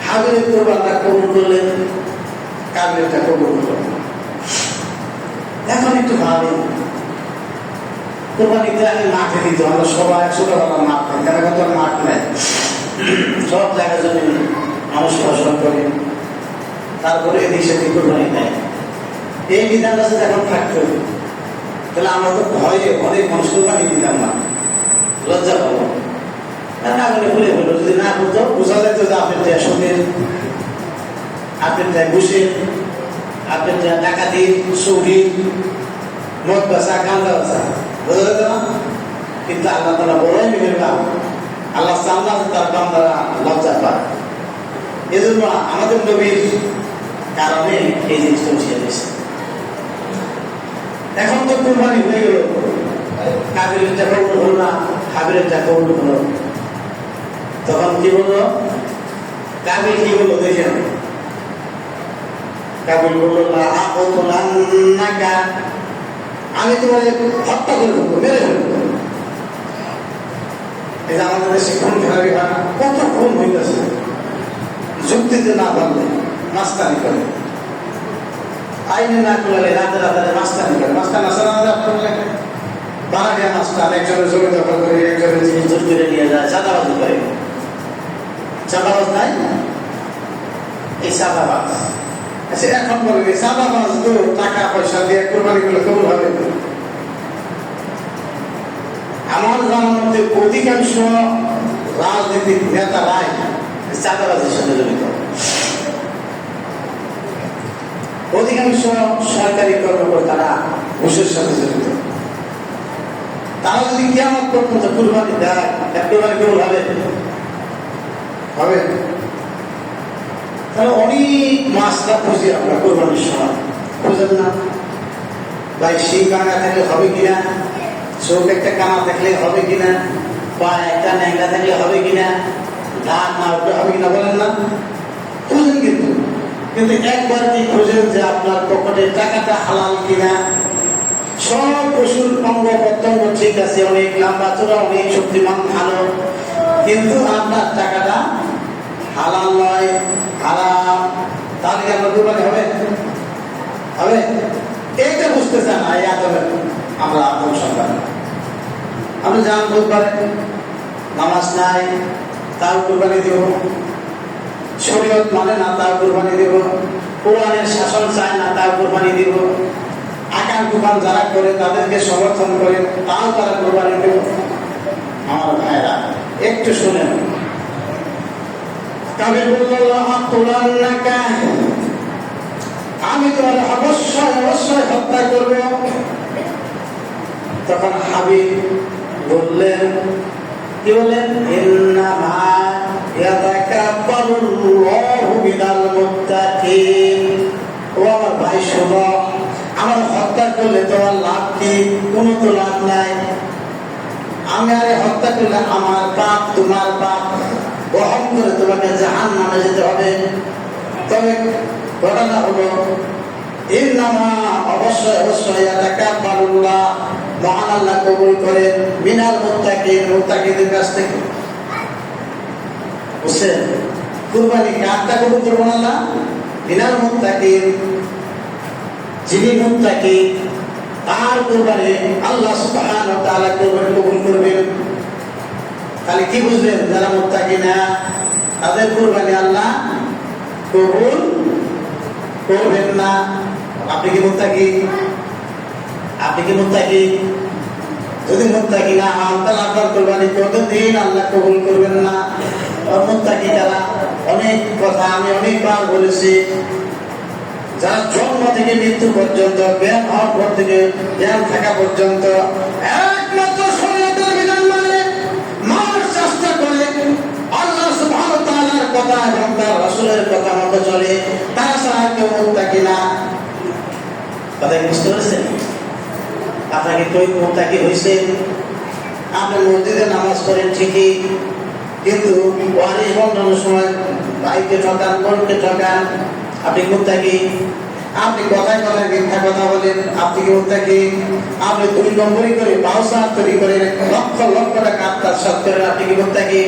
হাবিলের কোরবানটা কবুল করলেন, কাবিলটা কবুল করলেন। এখন একটু ভাবি, কোরবানিতে আমি মাঠে দিত, আমরা সবাই ছোটবেলা মাঠ নেই, কেন কত মাঠ নেই, সব জায়গার জন্য মানুষ ফসল করে, তারপরে এদিক সেদিক কোরবানি দেয়। এই বিধানটা যদি এখন থাকতো, তাহলে আমরা তো ভয়ে অনেক মানুষ কোরবানি দিতাম না, লজ্জা পাবো। না বলে ভুলে হলো, যদি না করতো বোঝা যেত যে আপনার দেয় সুদের, আপনার দেয় ঘুষের, আপনার দেয় ডাকাতি, চুরি, মদ বেচা, গাঁজা বেচা, বোঝা যেত না। কিন্তু আল্লাহ তারা বড়ই মেহেরবান, আল্লাহ চাল্লাহ তার বান্দারা লজ্জা পায়। এই জন্য আমাদের নবীর কারণে এই জিনিসটা উঠিয়ে দিয়েছে। এখন তো কোরবানি হয়ে গেল, কাবিলের টাকা কবুল হলো না, হাবিলের টাকা কবুল হলো। তখন কি বললো কাবিল? কি বললো দেখেন, কাবিল বললো আমি তোমার হত্যা করে দেবো, মেরে ফেলবো। এই যে আমাদের দেশে খুন খেলাবি হয়, কত খুন হইতেছে, যুক্তিতে না পারলে মাস্তানি করে, আইনে না করলে রাতে রাতে মাস্তানি করে। মাস্তান আসলে বাড়াটিয়া মাস্টার একজনের জমি দখল করে, একজনের জিনিস জোর করে নিয়ে যায়, চাঁদাবাজি করে। চাঁদাবাজ নাই, এই চাঁদাবাজ। আচ্ছা এখন বলবে চাঁদাবাজ তো টাকা পয়সা দিয়ে কোরবানি গুলো কবুল হবে? আমার জানার মধ্যে অধিকাংশ রাজনীতিক নেতারাই চাঁদাবাজির সাথে জড়িত, অধিকাংশ সরকারি কর্মকর্তারা ঘুষের সাথে জড়িত। তারা যদি কিয়ামত পর্যন্ত কুরবানি দেয়, কুরবানি কবুল হবে? হবে? তাহলে অনেক মাসটা খুঁজি আমরা কোরবানির সময়, খুঁজেন না ভাই? শিং কানা থাকলে হবে কিনা, চোখ একটা কানা থাকলে হবে কিনা, পা একটা ন্যাংরা থাকলে হবে কিনা, ধান না উঠলে হবে কিনা, বলেন না? খুঁজেন কিন্তু, কিন্তু একবার কি খুঁজেন যে আপনার পকেটের টাকাটা হালাল কিনা? সব পশুর অঙ্গ প্রত্যঙ্গ ঠিক আছে, অনেক লম্বা চোরা, অনেক শক্তিমান, ভালো, কিন্তু আপনার টাকাটা হালাল নয়, হারাম। তাহলে কি আমরা কোরবানি হবে? হবে? এইটা বুঝতে চান না, এই আদমে আমরা আদম সন্তান। আপনি যান বুধবারে নামাজ নাই, তাও কোরবানি দেব, শরীয়ত মানে না, তাও কোরবানি দেব, কোরআনের শাসন চায় না, তাও কোরবানি দেব, আকাম দোকান যারা করে তাদেরকে সমর্থন করে, তাও তারা কোরবানি দেব। আমার ভাইরা একটু শুনেন, কাবিল বলল আমি তোমার অবশ্যই অবশ্যই হত্যা করব। তখন হাবিল বললেন, কি বললেন? ইন্নামা ইয়াতাকাব্বালুল্লাহু মিনাল মুত্তাকিন। ও আমার ভাই শোনো, আমার হত্যা করলে তোমার লাভ কি? কোনো তো লাভ নাই। আমি আরে হত্যা করলে আমার পাপ তোমার পাপ বহন করে তোমাকে জাহান্নামে যেতে হবে। তবে ঘটনা হলো, ইন্নামা অবশ্যই অবশ্যই ইয়াতাকাব্বালুল্লাহ, মহান আল্লাহ কবুল করেন, মিনাল মুত্তাকিন, মুত্তাকিদের কাছ থেকে। বুঝছেন? কুরবানি কারটা কবুল করবেন? আল্লাহ মিনাল মুত্তাকিন, যিনি মুত্তাকি তার কুরবানি আল্লাহ সুবহানাহু ওয়া তাআলা কবুল করবেন। তাহলে কি বুঝলেন? যারা মুত্তাকি না তাদের কুরবানি আল্লাহ কবুল করবেন না। আপনি কি মুত্তাকি? আপনি কি মুত্তাকি? যদি মুত্তাকি না হন তাহলে আপনার কুরবানি কোনদিন আল্লাহ কবুল করবেন না। মুত্তাকি যারা, অনেক কথা আমি অনেকবার বলেছি, যারা জন্ম থেকে মৃত্যু পর্যন্ত, জ্ঞান হওয়ার পর থেকে জ্ঞান থাকা পর্যন্ত একমাত্র শরীয়তের বিধান মানে মানার চেষ্টা করে, আল্লাহ সুবহানাহু ওয়া তাআলার কথা এবং তার রাসূলের কথা মতো চলে, তারা ছাড়া কেউ মুত্তাকি না। কথা বুঝতে পারছেন? আপনাকে কই মুত্তাকি হয়েছে? আপনি মসজিদে নামাজ পড়েন ঠিকই, কিন্তু ওয়ারিশ বন্টনের সময় ভাইকে ঠকান, বোনকে ঠকান, আপনি মুত্তাকি? আপনি কথায় কথায় মিথ্যা কথা বলেন, আপনি কি মুত্তাকি? আপনি 2 নম্বরই করে বাউসার তৈরি করে লক্ষ লক্ষ টাকা আত্মসাৎ করেন, আপনি কি মুত্তাকি?